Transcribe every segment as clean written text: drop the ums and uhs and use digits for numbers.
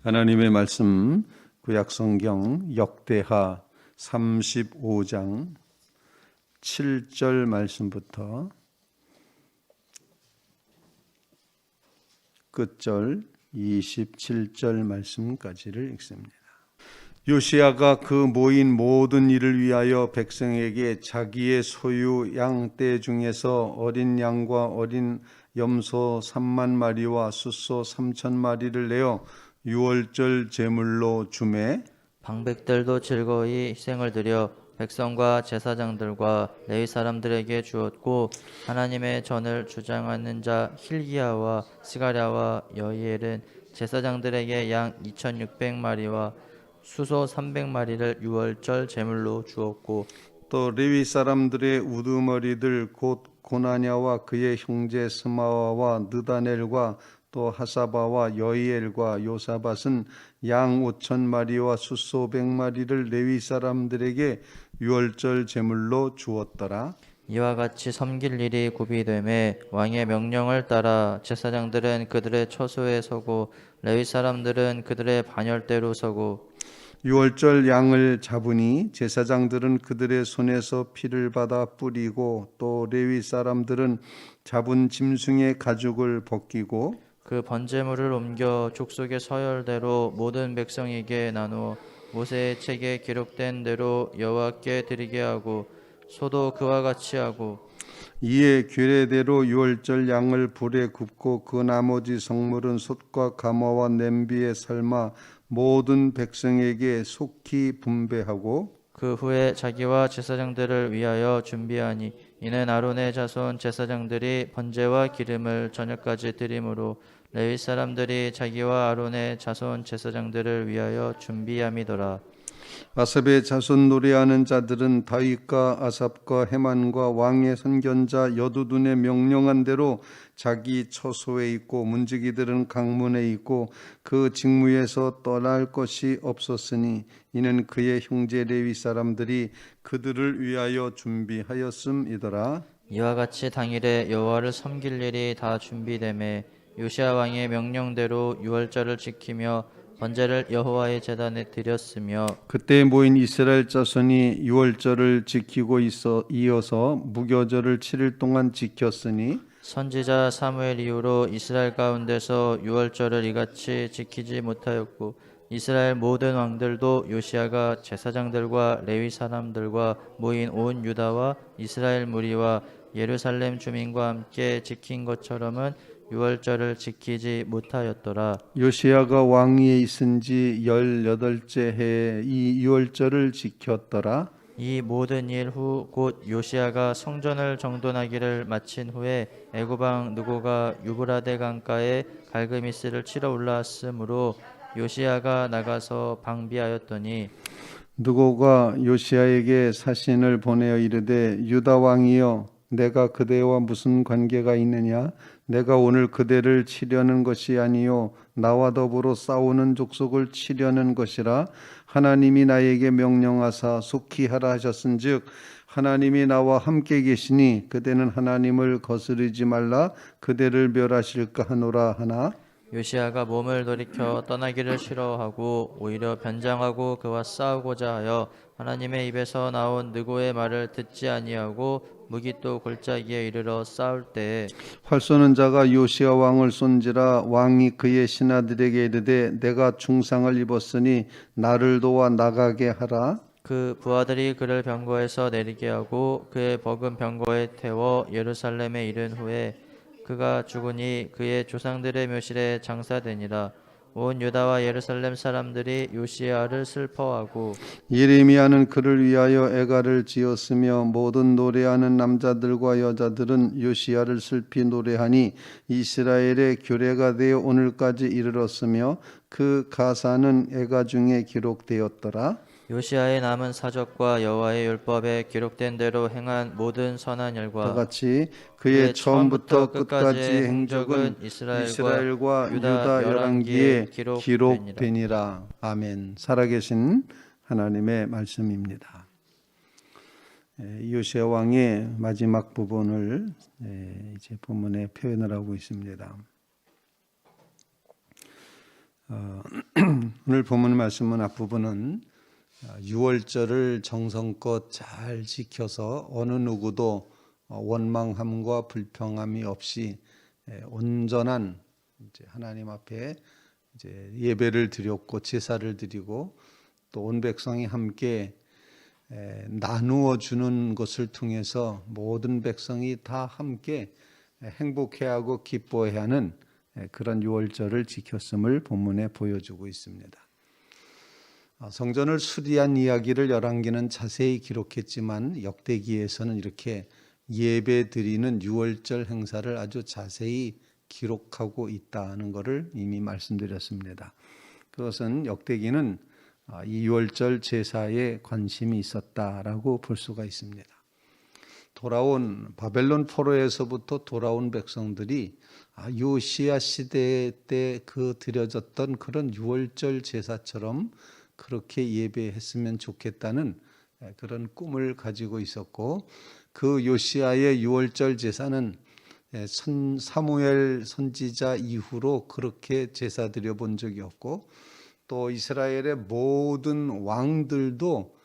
하나님의 말씀 구약성경 역대하 35장 7절 말씀부터 끝절 27절 말씀까지를 읽습니다. 요시야가 그 모인 모든 일을 위하여 백성에게 자기의 소유 양떼 중에서 어린 양과 어린 염소 3만 마리와 숫소 3천 마리를 내어 유월절 제물로 주매 방백들도 즐거이 희생을 드려 백성과 제사장들과 레위 사람들에게 주었고, 하나님의 전을 주장하는 자 힐기야와 스가랴와 여이엘은 제사장들에게 양 2600마리와 수소 300마리를 유월절 제물로 주었고, 또 레위 사람들의 우두머리들 곧 고나냐와 그의 형제 스마와와 느다넬과 또 하사바와 여이엘과 요사밧은 양 5,000마리와 숫소 100마리를 레위 사람들에게 유월절 제물로 주었더라. 이와 같이 섬길 일이 구비되매 왕의 명령을 따라 제사장들은 그들의 처소에 서고 레위 사람들은 그들의 반열대로 서고, 유월절 양을 잡으니 제사장들은 그들의 손에서 피를 받아 뿌리고 또 레위 사람들은 잡은 짐승의 가죽을 벗기고 그 번제물을 옮겨 족속의 서열대로 모든 백성에게 나누어 모세의 책에 기록된 대로 여호와께 드리게 하고, 소도 그와 같이 하고, 이에 규례대로 유월절 양을 불에 굽고 그 나머지 성물은 솥과 가마와 냄비에 삶아 모든 백성에게 속히 분배하고 그 후에 자기와 제사장들을 위하여 준비하니, 이는 아론의 자손 제사장들이 번제와 기름을 저녁까지 드림으로 레위 사람들이 자기와 아론의 자손 제사장들을 위하여 준비함이더라. 아삽의 자손 노래하는 자들은 다윗과 아삽과 헤만과 왕의 선견자 여두둔의 명령한 대로 자기 처소에 있고 문지기들은 강문에 있고 그 직무에서 떠날 것이 없었으니 이는 그의 형제 레위 사람들이 그들을 위하여 준비하였음이더라. 이와 같이 당일에 여호와를 섬길 일이 다 준비되매 요시야 왕의 명령대로 유월절을 지키며 번제를 여호와의 제단에 드렸으며, 그때 모인 이스라엘 자손이 유월절을 지키고 이어서 무교절을 7일 동안 지켰으니 선지자 사무엘 이후로 이스라엘 가운데서 유월절을 이같이 지키지 못하였고, 이스라엘 모든 왕들도 요시야가 제사장들과 레위 사람들과 모인 온 유다와 이스라엘 무리와 예루살렘 주민과 함께 지킨 것처럼은 유월절을 지키지 못하였더라. 요시야가 왕위에 있은 지 18째 해에 이 유월절을 지켰더라. 이 모든 일 후 곧 요시야가 성전을 정돈하기를 마친 후에 애굽 왕 느고가 유브라데 강가에 갈그미스를 치러 올라왔으므로 요시야가 나가서 방비하였더니, 느고가 요시야에게 사신을 보내어 이르되 유다 왕이여 내가 그대와 무슨 관계가 있느냐? 내가 오늘 그대를 치려는 것이 아니요 나와 더불어 싸우는 족속을 치려는 것이라. 하나님이 나에게 명령하사 속히 하라 하셨은즉 하나님이 나와 함께 계시니 그대는 하나님을 거스르지 말라 그대를 멸하실까 하노라 하나. 요시야가 몸을 돌이켜 떠나기를 싫어하고 오히려 변장하고 그와 싸우고자 하여 하나님의 입에서 나온 느고의 말을 듣지 아니하고 무기또 골짜기에 이르러 싸울 때에 활 쏘는 자가 요시야 왕을 쏜지라. 왕이 그의 신하들에게 이르되 내가 중상을 입었으니 나를 도와 나가게 하라. 그 부하들이 그를 병거에서 내리게 하고 그의 버금 병거에 태워 예루살렘에 이른 후에 그가 죽으니 그의 조상들의 묘실에 장사되니라. 온 유다와 예루살렘 사람들이 요시야를 슬퍼하고 예레미야는 그를 위하여 애가를 지었으며 모든 노래하는 남자들과 여자들은 요시야를 슬피 노래하니 이스라엘의 규례가 되어 오늘까지 이르렀으며 그 가사는 애가 중에 기록되었더라. 요시야의 남은 사적과 여호와의 율법에 기록된 대로 행한 모든 선한 다 일과 같이 그의 처음부터 끝까지의 행적은 이스라엘과 이스라엘과 유다 유다 열왕기에 기록되니라. 기록되니라. 아멘. 살아계신 하나님의 말씀입니다. 요시야 왕의 마지막 부분을 이제 본문에 표현을 하고 있습니다. 오늘 본문 말씀은 앞부분은 유월절을 정성껏 잘 지켜서 어느 누구도 원망함과 불평함이 없이 온전한 이제 하나님 앞에 이제 예배를 드렸고 제사를 드리고 또 온 백성이 함께 나누어 주는 것을 통해서 모든 백성이 다 함께 행복해하고 기뻐해하는 그런 유월절을 지켰음을 본문에 보여주고 있습니다. 성전을 수리한 이야기를 열왕기는 자세히 기록했지만 역대기에서는 이렇게 예배 드리는 유월절 행사를 아주 자세히 기록하고 있다는 것을 이미 말씀드렸습니다. 그것은 역대기는 이 유월절 제사에 관심이 있었다라고 볼 수가 있습니다. 돌아온 바벨론 포로에서부터 돌아온 백성들이 요시야 시대 때 그 드려졌던 그런 유월절 제사처럼 그렇게 예배했으면 좋겠다는 그런 꿈을 가지고 있었고, 그 요시야의 유월절 제사는 사무엘 선지자 이후로 그렇게 제사 드려 본 적이 없고, 또 이스라엘의 모든 왕들도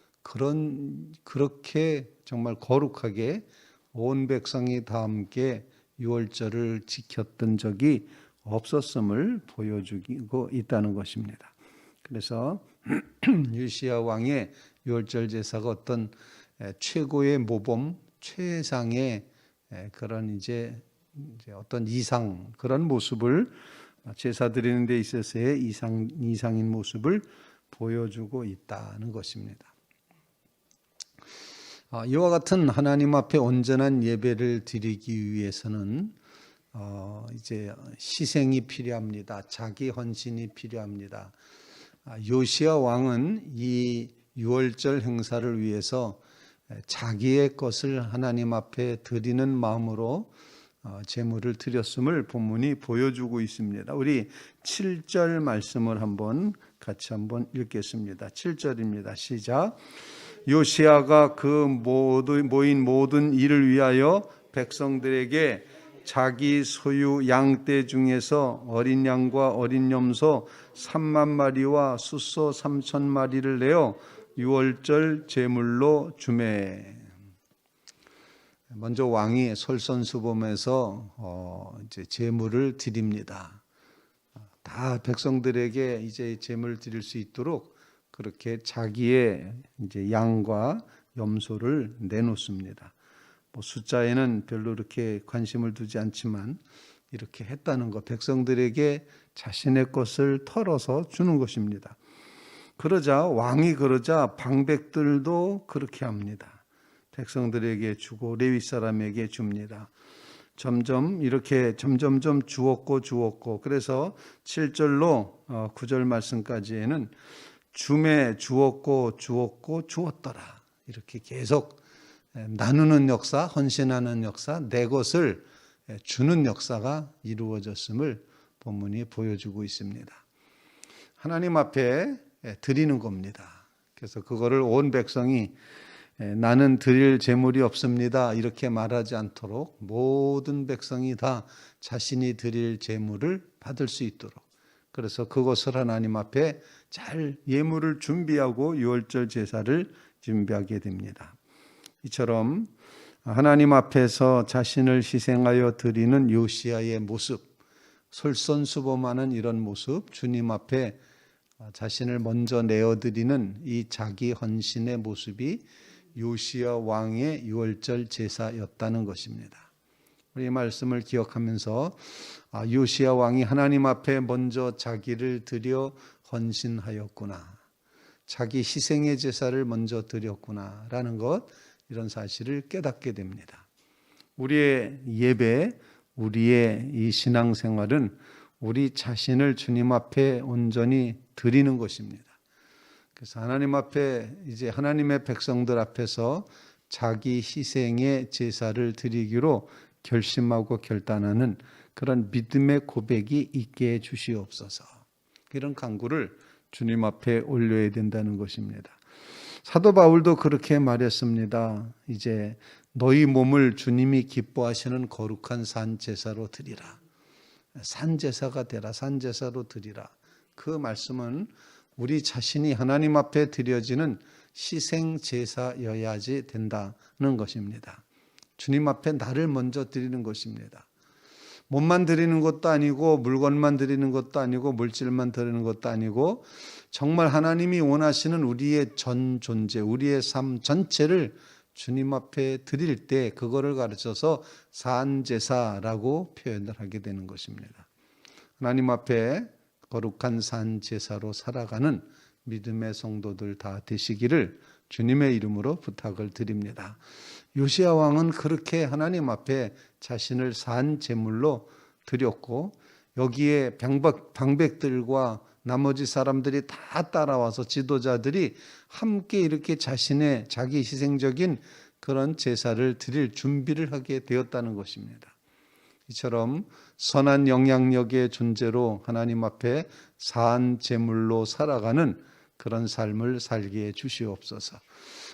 그렇게 정말 거룩하게 온 백성이 다 함께 유월절을 지켰던 적이 없었음을 보여주고 있다는 것입니다. 그래서 요시야 왕의 유월절 제사가 어떤 최고의 모범, 최상의 그런 이제 어떤 이상, 그런 모습을 제사 드리는 데 있어서의 이상인 모습을 보여주고 있다는 것입니다. 이와 같은 하나님 앞에 온전한 예배를 드리기 위해서는 이제 희생이 필요합니다. 자기 헌신이 필요합니다. 요시야 왕은 이 유월절 행사를 위해서 자기의 것을 하나님 앞에 드리는 마음으로 제물을 드렸음을 본문이 보여주고 있습니다. 우리 7절 말씀을 같이 한번 읽겠습니다. 7절입니다. 시작. 요시야가 그 모인 모든 일을 위하여 백성들에게 자기 소유 양떼 중에서 어린 양과 어린 염소 3만 마리와 숫소 3천 마리를 내어 유월절 제물로 주매. 먼저 왕이 솔선수범해서 이제 제물을 드립니다. 다 백성들에게 이제 제물 드릴 수 있도록 그렇게 자기의 이제 양과 염소를 내놓습니다. 숫자에는 별로 이렇게 관심을 두지 않지만 이렇게 했다는 것, 백성들에게 자신의 것을 털어서 주는 것입니다. 왕이 그러자 방백들도 그렇게 합니다. 백성들에게 주고 레위 사람에게 줍니다. 점점 주었고 그래서 7절로 9절 말씀까지에는 주매 주었고 주었더라, 이렇게 계속 나누는 역사, 헌신하는 역사, 내 것을 주는 역사가 이루어졌음을 본문이 보여주고 있습니다. 하나님 앞에 드리는 겁니다. 그래서 그거를 온 백성이 나는 드릴 제물이 없습니다 이렇게 말하지 않도록 모든 백성이 다 자신이 드릴 제물을 받을 수 있도록, 그래서 그것을 하나님 앞에 잘 예물을 준비하고 유월절 제사를 준비하게 됩니다. 이처럼 하나님 앞에서 자신을 희생하여 드리는 요시야의 모습, 솔선수범하는 이런 모습, 주님 앞에 자신을 먼저 내어드리는 이 자기 헌신의 모습이 요시야 왕의 유월절 제사였다는 것입니다. 우리 말씀을 기억하면서 요시야 왕이 하나님 앞에 먼저 자기를 드려 헌신하였구나, 자기 희생의 제사를 먼저 드렸구나 라는 것, 이런 사실을 깨닫게 됩니다. 우리의 예배, 우리의 이 신앙생활은 우리 자신을 주님 앞에 온전히 드리는 것입니다. 그래서 하나님 앞에 이제 하나님의 백성들 앞에서 자기 희생의 제사를 드리기로 결심하고 결단하는 그런 믿음의 고백이 있게 해 주시옵소서. 이런 간구를 주님 앞에 올려야 된다는 것입니다. 사도 바울도 그렇게 말했습니다. 이제 너희 몸을 주님이 기뻐하시는 거룩한 산 제사로 드리라. 산 제사가 되라. 산 제사로 드리라. 그 말씀은 우리 자신이 하나님 앞에 드려지는 희생 제사여야지 된다는 것입니다. 주님 앞에 나를 먼저 드리는 것입니다. 몸만 드리는 것도 아니고 물건만 드리는 것도 아니고 물질만 드리는 것도 아니고 정말 하나님이 원하시는 우리의 전 존재, 우리의 삶 전체를 주님 앞에 드릴 때 그거를 가르쳐서 산제사라고 표현을 하게 되는 것입니다. 하나님 앞에 거룩한 산제사로 살아가는 믿음의 성도들 다 되시기를 주님의 이름으로 부탁을 드립니다. 요시야 왕은 그렇게 하나님 앞에 자신을 산 제물로 드렸고 여기에 방백들과 나머지 사람들이 다 따라와서 지도자들이 함께 이렇게 자신의 자기 희생적인 그런 제사를 드릴 준비를 하게 되었다는 것입니다. 이처럼 선한 영향력의 존재로 하나님 앞에 산 제물로 살아가는 그런 삶을 살게 해 주시옵소서.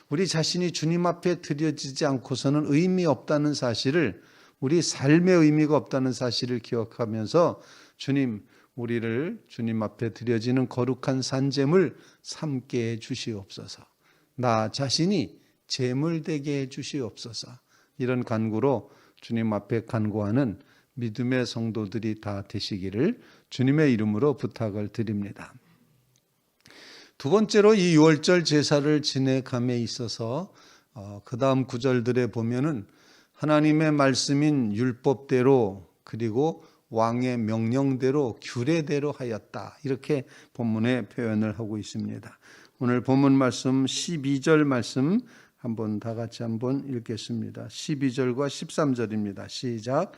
우리 자신이 주님 앞에 드려지지 않고서는 의미 없다는 사실을, 우리 삶의 의미가 없다는 사실을 기억하면서 주님, 우리를 주님 앞에 드려지는 거룩한 산제물 삼게 해 주시옵소서. 나 자신이 제물 되게 해 주시옵소서. 이런 간구로 주님 앞에 간구하는 믿음의 성도들이 다 되시기를 주님의 이름으로 부탁을 드립니다. 두 번째로 이 유월절 제사를 지내감에 있어서 그 다음 구절들에 보면은 하나님의 말씀인 율법대로 그리고 왕의 명령대로 규례대로 하였다. 이렇게 본문에 표현을 하고 있습니다. 오늘 본문 말씀 12절 말씀 한번 다 같이 한번 읽겠습니다. 12절과 13절입니다. 시작.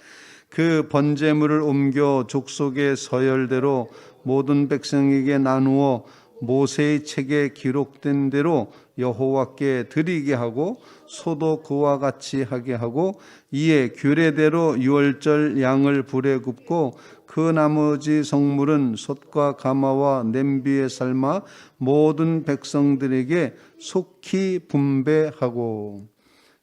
그 번제물을 옮겨 족속의 서열대로 모든 백성에게 나누어 모세의 책에 기록된 대로 여호와께 드리게 하고 소도 그와 같이 하게 하고 이에 규례대로 유월절 양을 불에 굽고 그 나머지 성물은 솥과 가마와 냄비에 삶아 모든 백성들에게 속히 분배하고.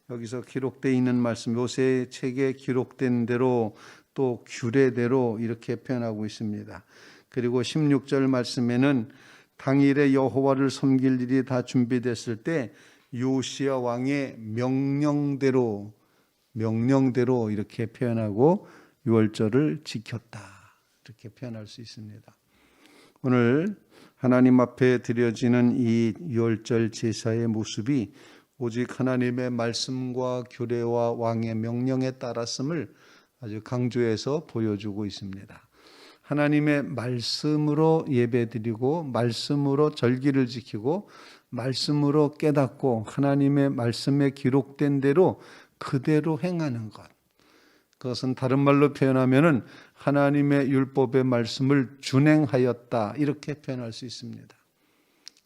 여기서 기록되어 있는 말씀, 모세의 책에 기록된 대로 또 규례대로 이렇게 표현하고 있습니다. 그리고 16절 말씀에는 당일에 여호와를 섬길 일이 다 준비됐을 때 요시야 왕의 명령대로 이렇게 표현하고 유월절을 지켰다. 이렇게 표현할 수 있습니다. 오늘 하나님 앞에 드려지는 이 유월절 제사의 모습이 오직 하나님의 말씀과 규례와 왕의 명령에 따랐음을 아주 강조해서 보여주고 있습니다. 하나님의 말씀으로 예배드리고 말씀으로 절기를 지키고 말씀으로 깨닫고 하나님의 말씀에 기록된 대로 그대로 행하는 것. 그것은 다른 말로 표현하면은 하나님의 율법의 말씀을 준행하였다. 이렇게 표현할 수 있습니다.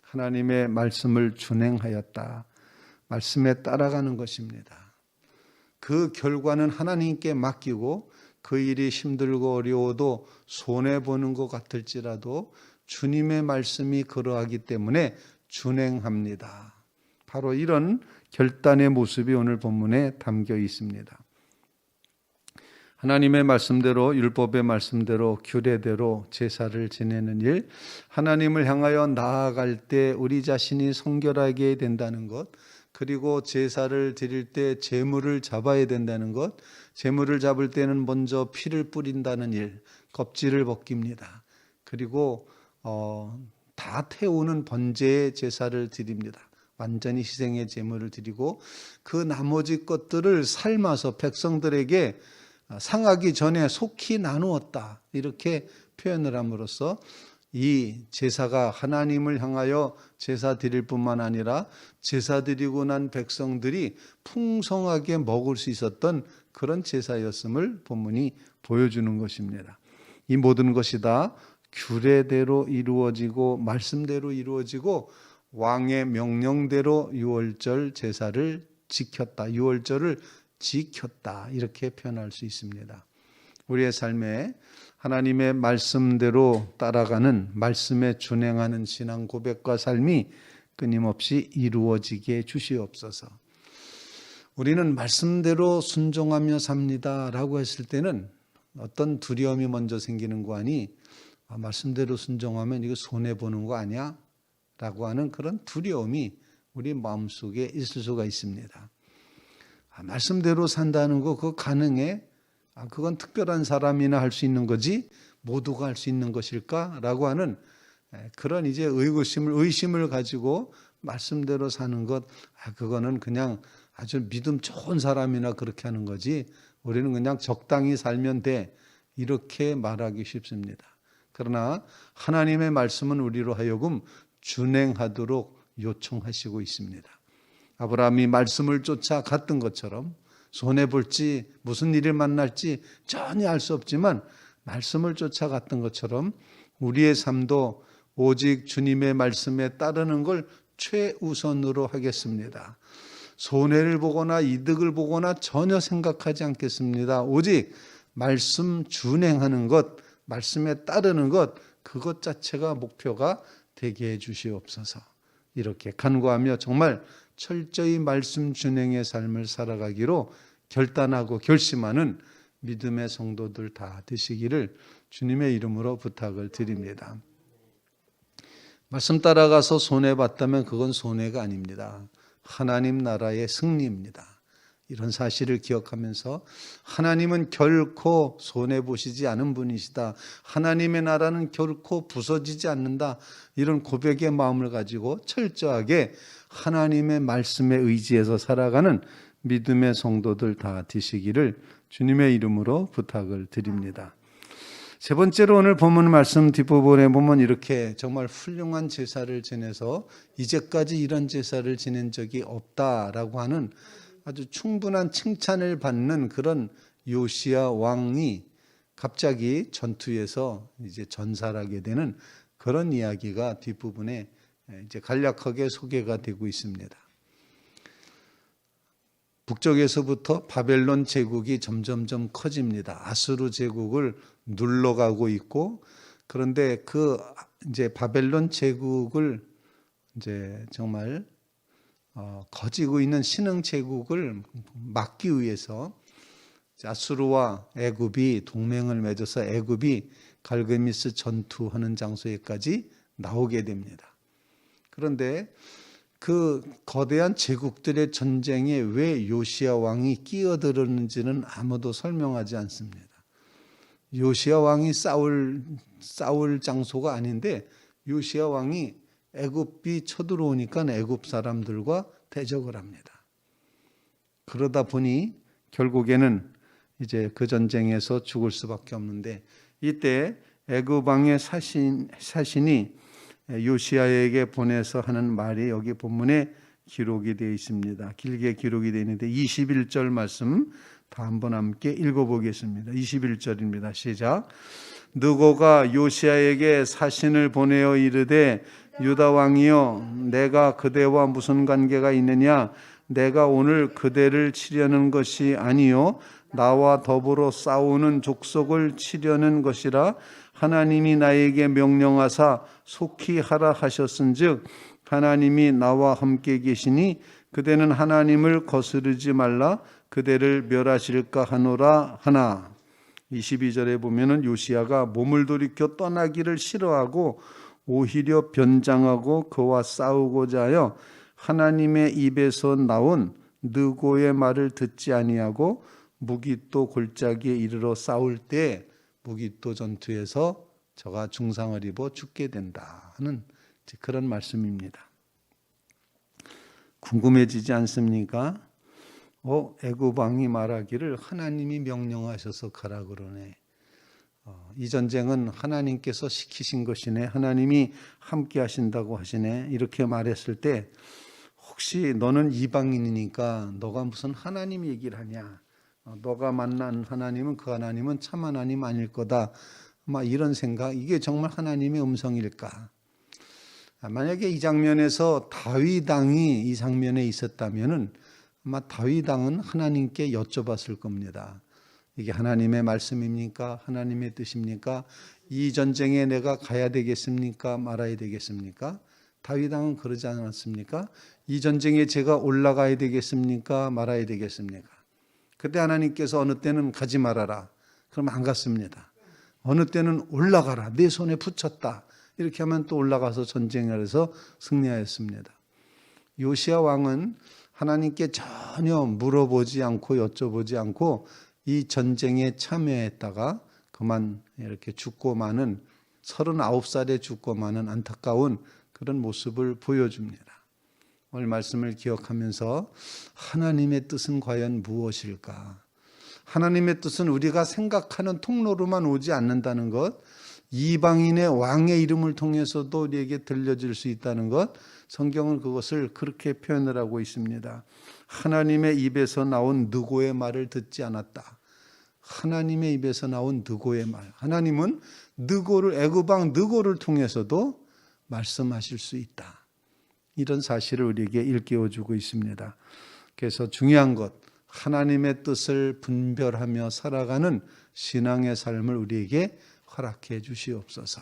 하나님의 말씀을 준행하였다. 말씀에 따라가는 것입니다. 그 결과는 하나님께 맡기고 그 일이 힘들고 어려워도 손해보는 것 같을지라도 주님의 말씀이 그러하기 때문에 준행합니다. 바로 이런 결단의 모습이 오늘 본문에 담겨 있습니다. 하나님의 말씀대로 율법의 말씀대로 규례대로 제사를 지내는 일, 하나님을 향하여 나아갈 때 우리 자신이 성결하게 된다는 것, 그리고 제사를 드릴 때 제물을 잡아야 된다는 것, 제물을 잡을 때는 먼저 피를 뿌린다는 일, 껍질을 벗깁니다. 그리고 다 태우는 번제의 제사를 드립니다. 완전히 희생의 제물을 드리고 그 나머지 것들을 삶아서 백성들에게 상하기 전에 속히 나누었다. 이렇게 표현을 함으로써 이 제사가 하나님을 향하여 제사 드릴 뿐만 아니라 제사 드리고 난 백성들이 풍성하게 먹을 수 있었던 그런 제사였음을 본문이 보여주는 것입니다. 이 모든 것이 다 규례대로 이루어지고 말씀대로 이루어지고 왕의 명령대로 유월절 제사를 지켰다. 유월절을 지켰다. 이렇게 표현할 수 있습니다. 우리의 삶에 하나님의 말씀대로 따라가는 말씀에 준행하는 신앙 고백과 삶이 끊임없이 이루어지게 주시옵소서. 우리는 말씀대로 순종하며 삽니다 라고 했을 때는 어떤 두려움이 먼저 생기는 거 아니 말씀대로 순종하면 이거 손해보는 거 아니야? 라고 하는 그런 두려움이 우리 마음속에 있을 수가 있습니다. 말씀대로 산다는 거 그거 가능해? 그건 특별한 사람이나 할 수 있는 거지 모두가 할 수 있는 것일까? 라고 하는 그런 이제 의심을 가지고 말씀대로 사는 것, 그거는 그냥 아주 믿음 좋은 사람이나 그렇게 하는 거지 우리는 그냥 적당히 살면 돼. 이렇게 말하기 쉽습니다. 그러나 하나님의 말씀은 우리로 하여금 준행하도록 요청하시고 있습니다. 아브라함이 말씀을 쫓아갔던 것처럼 손해볼지 무슨 일을 만날지 전혀 알 수 없지만 말씀을 쫓아갔던 것처럼 우리의 삶도 오직 주님의 말씀에 따르는 걸 최우선으로 하겠습니다. 손해를 보거나 이득을 보거나 전혀 생각하지 않겠습니다. 오직 말씀 준행하는 것, 말씀에 따르는 것, 그것 자체가 목표가 되게 해 주시옵소서. 이렇게 간구하며 정말 철저히 말씀 준행의 삶을 살아가기로 결단하고 결심하는 믿음의 성도들 다 되시기를 주님의 이름으로 부탁을 드립니다. 말씀 따라가서 손해봤다면 그건 손해가 아닙니다. 하나님 나라의 승리입니다. 이런 사실을 기억하면서 하나님은 결코 손해보시지 않은 분이시다. 하나님의 나라는 결코 부서지지 않는다. 이런 고백의 마음을 가지고 철저하게 하나님의 말씀에 의지해서 살아가는 믿음의 성도들 다 되시기를 주님의 이름으로 부탁을 드립니다. 세 번째로 오늘 본문 말씀 뒷부분에 보면 이렇게 정말 훌륭한 제사를 지내서 이제까지 이런 제사를 지낸 적이 없다라고 하는 아주 충분한 칭찬을 받는 그런 요시야 왕이 갑자기 전투에서 이제 전살하게 되는 그런 이야기가 뒷부분에 이제 간략하게 소개가 되고 있습니다. 북쪽에서부터 바벨론 제국이 점점점 커집니다. 아수르 제국을 눌러가고 있고, 그런데 그 이제 바벨론 제국을 이제 정말 거지고 있는 신흥 제국을 막기 위해서 아수르와 애굽이 동맹을 맺어서 애굽이 갈그미스 전투하는 장소에까지 나오게 됩니다. 그런데 그 거대한 제국들의 전쟁에 왜 요시야 왕이 끼어들었는지는 아무도 설명하지 않습니다. 요시야 왕이 싸울 장소가 아닌데 요시야 왕이 애굽이 쳐들어오니까 애굽 사람들과 대적을 합니다. 그러다 보니 결국에는 이제 그 전쟁에서 죽을 수밖에 없는데 이때 애굽 왕의 사신이 요시야에게 보내서 하는 말이 여기 본문에 기록이 되어 있습니다. 길게 기록이 되어 있는데 21절 말씀 다 한번 함께 읽어보겠습니다. 21절입니다. 시작. 느고가 요시야에게 사신을 보내어 이르되 유다 왕이여 내가 그대와 무슨 관계가 있느냐 내가 오늘 그대를 치려는 것이 아니요 나와 더불어 싸우는 족속을 치려는 것이라 하나님이 나에게 명령하사 속히 하라 하셨은즉 하나님이 나와 함께 계시니 그대는 하나님을 거스르지 말라 그대를 멸하실까 하노라 하나. 22절에 보면은 요시야가 몸을 돌이켜 떠나기를 싫어하고 오히려 변장하고 그와 싸우고자 하여 하나님의 입에서 나온 느고의 말을 듣지 아니하고 무기또 골짜기에 이르러 싸울 때 무기또 전투에서 저가 중상을 입어 죽게 된다 하는 그런 말씀입니다. 궁금해지지 않습니까? 애굽 왕이 말하기를 하나님이 명령하셔서 가라 그러네. 이 전쟁은 하나님께서 시키신 것이네. 하나님이 함께 하신다고 하시네. 이렇게 말했을 때 혹시 너는 이방인이니까 너가 무슨 하나님 얘기를 하냐. 너가 만난 하나님은 그 하나님은 참 하나님 아닐 거다. 이런 생각, 이게 정말 하나님의 음성일까? 만약에 이 장면에서 다윗 왕이 이 장면에 있었다면은 아마 다윗 왕은 하나님께 여쭤봤을 겁니다. 이게 하나님의 말씀입니까? 하나님의 뜻입니까? 이 전쟁에 내가 가야 되겠습니까? 말아야 되겠습니까? 다윗 왕은 그러지 않았습니까? 이 전쟁에 제가 올라가야 되겠습니까? 말아야 되겠습니까? 그때 하나님께서 어느 때는 가지 말아라. 그럼 안 갔습니다. 어느 때는 올라가라, 내 손에 붙였다. 이렇게 하면 또 올라가서 전쟁을 해서 승리하였습니다. 요시야 왕은 하나님께 전혀 물어보지 않고 여쭤보지 않고 이 전쟁에 참여했다가 그만 이렇게 죽고 마는 39살에 죽고 마는 안타까운 그런 모습을 보여줍니다. 오늘 말씀을 기억하면서 하나님의 뜻은 과연 무엇일까? 하나님의 뜻은 우리가 생각하는 통로로만 오지 않는다는 것, 이방인의 왕의 이름을 통해서도 우리에게 들려질 수 있다는 것, 성경은 그것을 그렇게 표현을 하고 있습니다. 하나님의 입에서 나온 느고의 말을 듣지 않았다. 하나님의 입에서 나온 느고의 말. 하나님은 느고를, 애굽왕 느고를 통해서도 말씀하실 수 있다. 이런 사실을 우리에게 일깨워주고 있습니다. 그래서 중요한 것, 하나님의 뜻을 분별하며 살아가는 신앙의 삶을 우리에게 허락해 주시옵소서.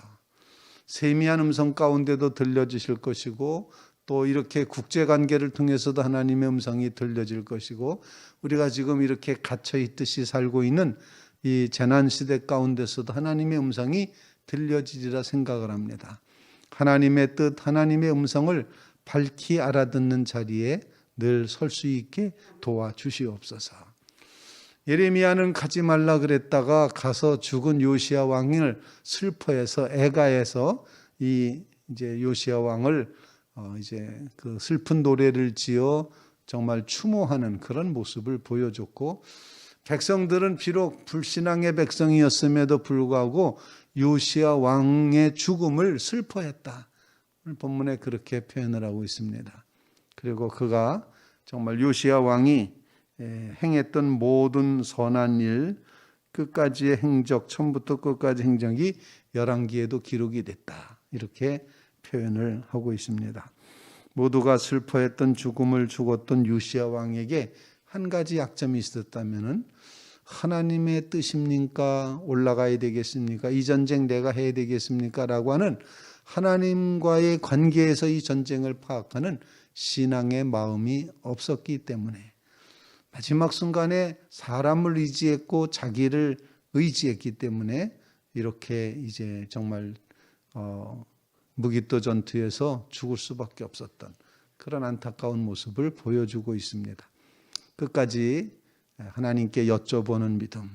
세미한 음성 가운데도 들려주실 것이고 또 이렇게 국제관계를 통해서도 하나님의 음성이 들려질 것이고 우리가 지금 이렇게 갇혀있듯이 살고 있는 이 재난시대 가운데서도 하나님의 음성이 들려지리라 생각을 합니다. 하나님의 뜻, 하나님의 음성을 밝히 알아듣는 자리에 늘 설 수 있게 도와주시옵소서. 예레미야는 가지 말라 그랬다가 가서 죽은 요시야 왕을 슬퍼해서 애가해서 이 이제 요시야 왕을 이제 그 슬픈 노래를 지어 정말 추모하는 그런 모습을 보여줬고 백성들은 비록 불신앙의 백성이었음에도 불구하고 요시야 왕의 죽음을 슬퍼했다. 오늘 본문에 그렇게 표현을 하고 있습니다. 그리고 그가 정말 요시야 왕이 행했던 모든 선한 일, 끝까지의 행적, 처음부터 끝까지 행적이 열왕기에도 기록이 됐다. 이렇게 표현을 하고 있습니다. 모두가 슬퍼했던 죽음을 죽었던 요시야 왕에게 한 가지 약점이 있었다면은 하나님의 뜻입니까? 올라가야 되겠습니까? 이 전쟁 내가 해야 되겠습니까? 라고 하는 하나님과의 관계에서 이 전쟁을 파악하는 신앙의 마음이 없었기 때문에 마지막 순간에 사람을 의지했고 자기를 의지했기 때문에 이렇게 이제 정말 무기토 전투에서 죽을 수밖에 없었던 그런 안타까운 모습을 보여주고 있습니다. 끝까지 하나님께 여쭤보는 믿음,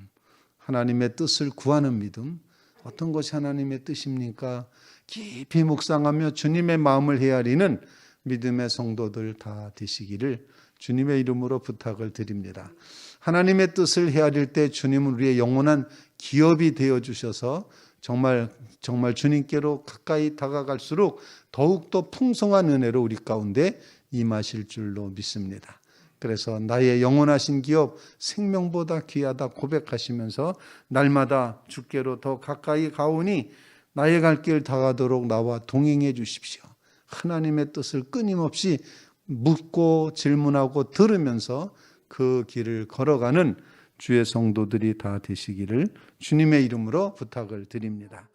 하나님의 뜻을 구하는 믿음, 어떤 것이 하나님의 뜻입니까? 깊이 묵상하며 주님의 마음을 헤아리는 믿음의 성도들 다 되시기를 주님의 이름으로 부탁을 드립니다. 하나님의 뜻을 헤아릴 때 주님은 우리의 영원한 기업이 되어주셔서 정말 주님께로 가까이 다가갈수록 더욱더 풍성한 은혜로 우리 가운데 임하실 줄로 믿습니다. 그래서 나의 영원하신 기업 생명보다 귀하다 고백하시면서 날마다 주께로 더 가까이 가오니 나의 갈 길 다가도록 나와 동행해 주십시오. 하나님의 뜻을 끊임없이 묻고 질문하고 들으면서 그 길을 걸어가는 주의 성도들이 다 되시기를 주님의 이름으로 부탁을 드립니다.